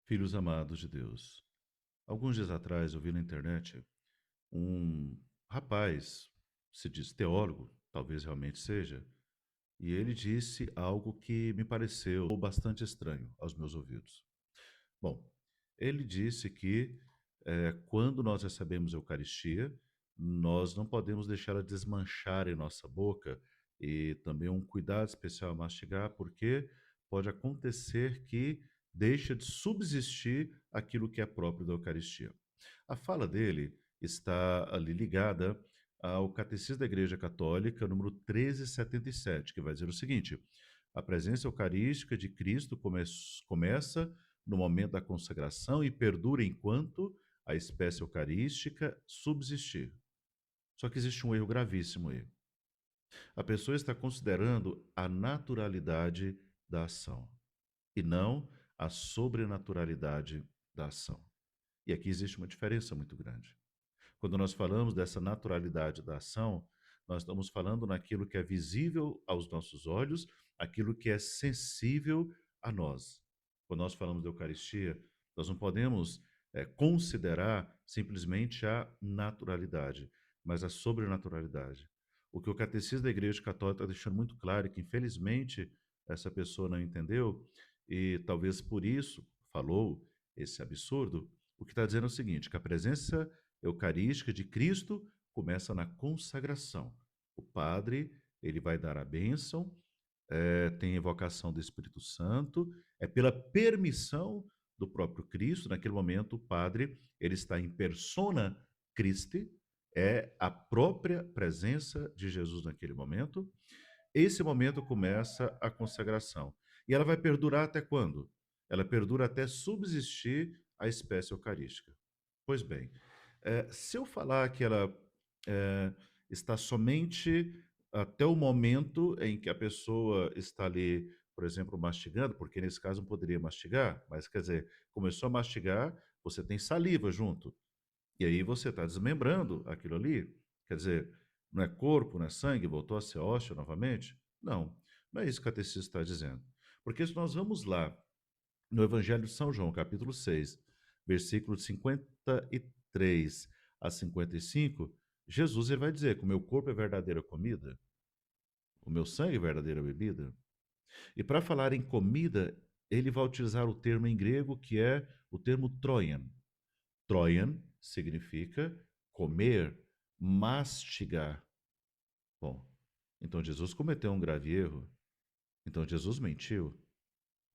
Filhos amados de Deus, alguns dias atrás eu vi na internet um rapaz, se diz teólogo, talvez realmente seja, e ele disse algo que me pareceu bastante estranho aos meus ouvidos. Bom, ele disse que quando nós recebemos a Eucaristia, nós não podemos deixá-la desmanchar em nossa boca e também um cuidado especial a mastigar, porque pode acontecer que deixa de subsistir aquilo que é próprio da Eucaristia. A fala dele está ali ligada ao Catecismo da Igreja Católica, número 1377, que vai dizer o seguinte: a presença eucarística de Cristo começa no momento da consagração e perdura enquanto a espécie eucarística subsistir. Só que existe um erro gravíssimo aí. A pessoa está considerando a naturalidade da ação e não a sobrenaturalidade da ação. E aqui existe uma diferença muito grande. Quando nós falamos dessa naturalidade da ação, nós estamos falando naquilo que é visível aos nossos olhos, aquilo que é sensível a nós. Quando nós falamos de Eucaristia, nós não podemos considerar simplesmente a naturalidade, mas a sobrenaturalidade. O que o Catecismo da Igreja Católica está deixando muito claro é que, infelizmente, essa pessoa não entendeu e talvez por isso falou esse absurdo. O que está dizendo é o seguinte: que a presença eucarística de Cristo começa na consagração. O padre, ele vai dar a bênção, tem evocação do Espírito Santo, é pela permissão do próprio Cristo. Naquele momento, o padre, ele está em persona Christi, é a própria presença de Jesus naquele momento. Esse momento começa a consagração. E ela vai perdurar até quando? Ela perdura até subsistir a espécie eucarística. Pois bem, se eu falar que ela eh, está somente até o momento em que a pessoa está ali, por exemplo, mastigando, porque nesse caso não poderia mastigar, mas quer dizer, começou a mastigar, você tem saliva junto. E aí você está desmembrando aquilo ali. Quer dizer, não é corpo, não é sangue, voltou a ser ósseo novamente? Não, não é isso que o catecismo está dizendo. Porque se nós vamos lá no Evangelho de São João, capítulo 6, versículos 53 a 55, Jesus ele vai dizer que o meu corpo é verdadeira comida, o meu sangue é verdadeira bebida. E para falar em comida, ele vai utilizar o termo em grego que é o termo troian. Troian significa comer, mastigar. Bom, então Jesus cometeu um grave erro. Então Jesus mentiu.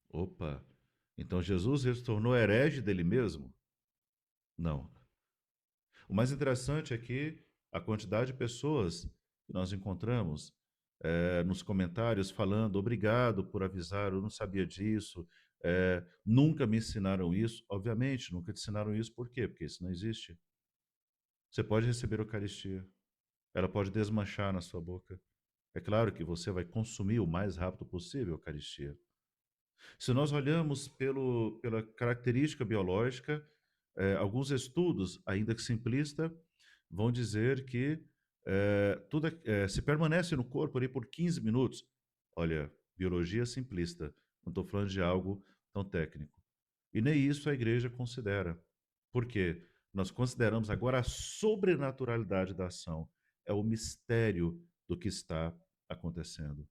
Opa, então Jesus ele se tornou herege dele mesmo? Não. O mais interessante é que a quantidade de pessoas que nós encontramos nos comentários falando obrigado por avisar, eu não sabia disso, nunca me ensinaram isso. Obviamente, nunca te ensinaram isso, por quê? Porque isso não existe. Você pode receber a Eucaristia, ela pode desmanchar na sua boca. É claro que você vai consumir o mais rápido possível a Eucaristia. Se nós olhamos pela característica biológica, alguns estudos, ainda que simplista, vão dizer que se permanece no corpo ali por 15 minutos. Olha, biologia simplista, não estou falando de algo tão técnico. E nem isso a igreja considera. Por quê? Nós consideramos agora a sobrenaturalidade da ação. É o mistério do que está acontecendo.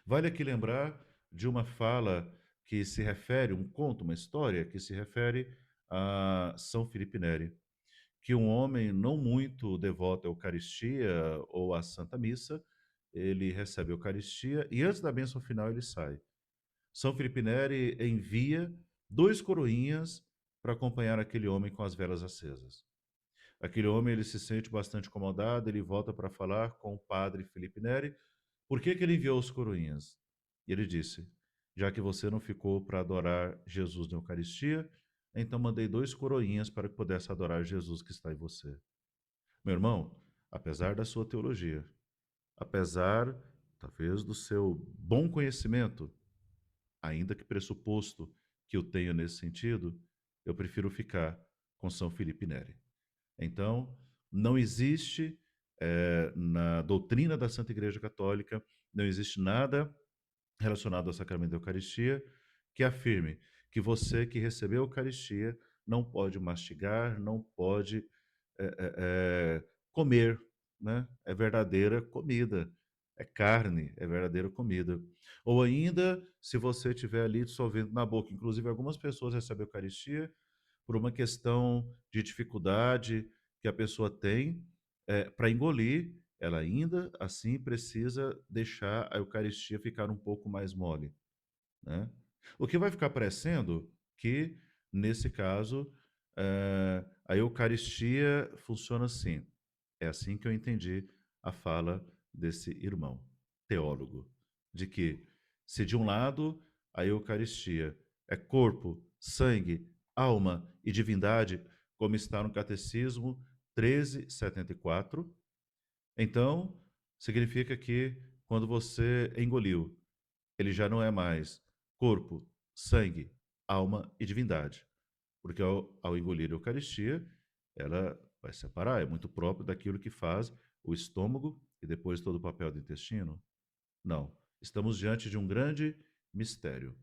Vale aqui lembrar de uma fala que se refere, um conto, uma história que se refere a São Filipe Neri, que um homem não muito devoto à Eucaristia ou à Santa Missa, ele recebe a Eucaristia e antes da bênção final ele sai. São Filipe Neri envia dois coroinhas para acompanhar aquele homem com as velas acesas. Aquele homem ele se sente bastante incomodado, ele volta para falar com o padre Filipe Neri. Por que ele enviou os coroinhas? E ele disse: já que você não ficou para adorar Jesus na Eucaristia, então mandei dois coroinhas para que pudesse adorar Jesus que está em você. Meu irmão, apesar da sua teologia, apesar, talvez, do seu bom conhecimento, ainda que pressuposto que eu tenho nesse sentido, eu prefiro ficar com São Filipe Neri. Então, não existe na doutrina da Santa Igreja Católica, não existe nada relacionado ao sacramento da Eucaristia que afirme que você que recebeu a Eucaristia não pode mastigar, não pode comer, né? É verdadeira comida, é carne, é verdadeira comida. Ou ainda, se você estiver ali dissolvendo na boca, inclusive algumas pessoas recebem a Eucaristia por uma questão de dificuldade que a pessoa tem para engolir, ela ainda assim precisa deixar a Eucaristia ficar um pouco mais mole, né? O que vai ficar parecendo que, nesse caso, a Eucaristia funciona assim. É assim que eu entendi a fala desse irmão, teólogo, de que se de um lado a Eucaristia é corpo, sangue, alma e divindade, como está no Catecismo 1374, então significa que quando você engoliu ele já não é mais corpo, sangue, alma e divindade. Porque ao engolir a Eucaristia, ela vai separar, é muito próprio daquilo que faz o estômago e depois todo o papel do intestino. Não. Estamos diante de um grande mistério.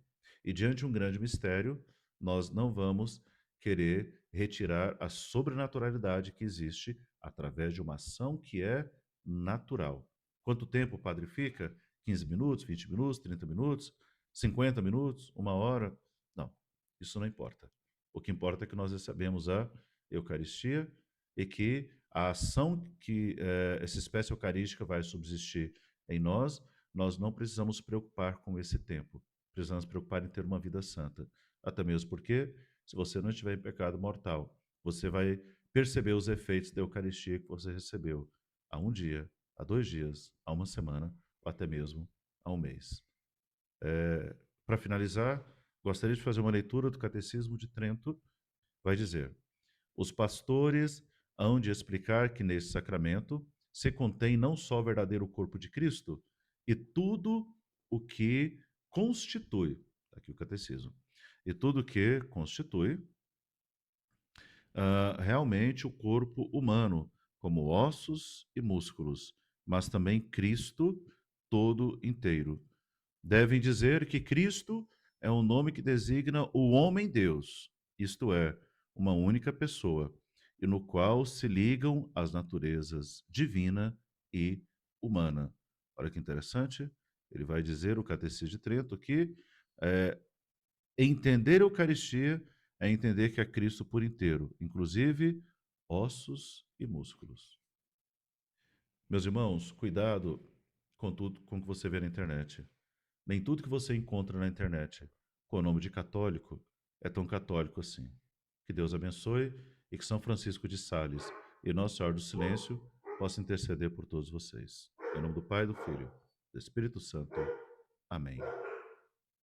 E diante de um grande mistério, nós não vamos querer retirar a sobrenaturalidade que existe através de uma ação que é natural. Quanto tempo o padre fica? 15 minutos, 20 minutos, 30 minutos, 50 minutos, uma hora? Não, isso não importa. O que importa é que nós recebemos a Eucaristia e que a ação que essa espécie eucarística vai subsistir em nós não precisamos preocupar com esse tempo. Precisamos preocupar em ter uma vida santa. Até mesmo porque, se você não estiver em pecado mortal, você vai perceber os efeitos da Eucaristia que você recebeu há um dia, há 2 dias, há uma semana, ou até mesmo há um mês. Para finalizar, gostaria de fazer uma leitura do Catecismo de Trento. Vai dizer: os pastores hão de explicar que nesse sacramento se contém não só o verdadeiro corpo de Cristo, e tudo o que constitui, tá aqui o catecismo, e tudo o que constitui realmente o corpo humano, como ossos e músculos, mas também Cristo todo inteiro. Devem dizer que Cristo é um nome que designa o homem-Deus, isto é, uma única pessoa, e no qual se ligam as naturezas divina e humana. Olha que interessante, ele vai dizer, o Catecismo de Trento, que é, entender a Eucaristia é entender que é Cristo por inteiro, inclusive ossos e músculos. Meus irmãos, cuidado com tudo com que você vê na internet. Nem tudo que você encontra na internet com o nome de católico é tão católico assim. Que Deus abençoe e que São Francisco de Sales e Nossa Senhora do Silêncio possa interceder por todos vocês. Em nome do Pai, do Filho, do Espírito Santo. Amém.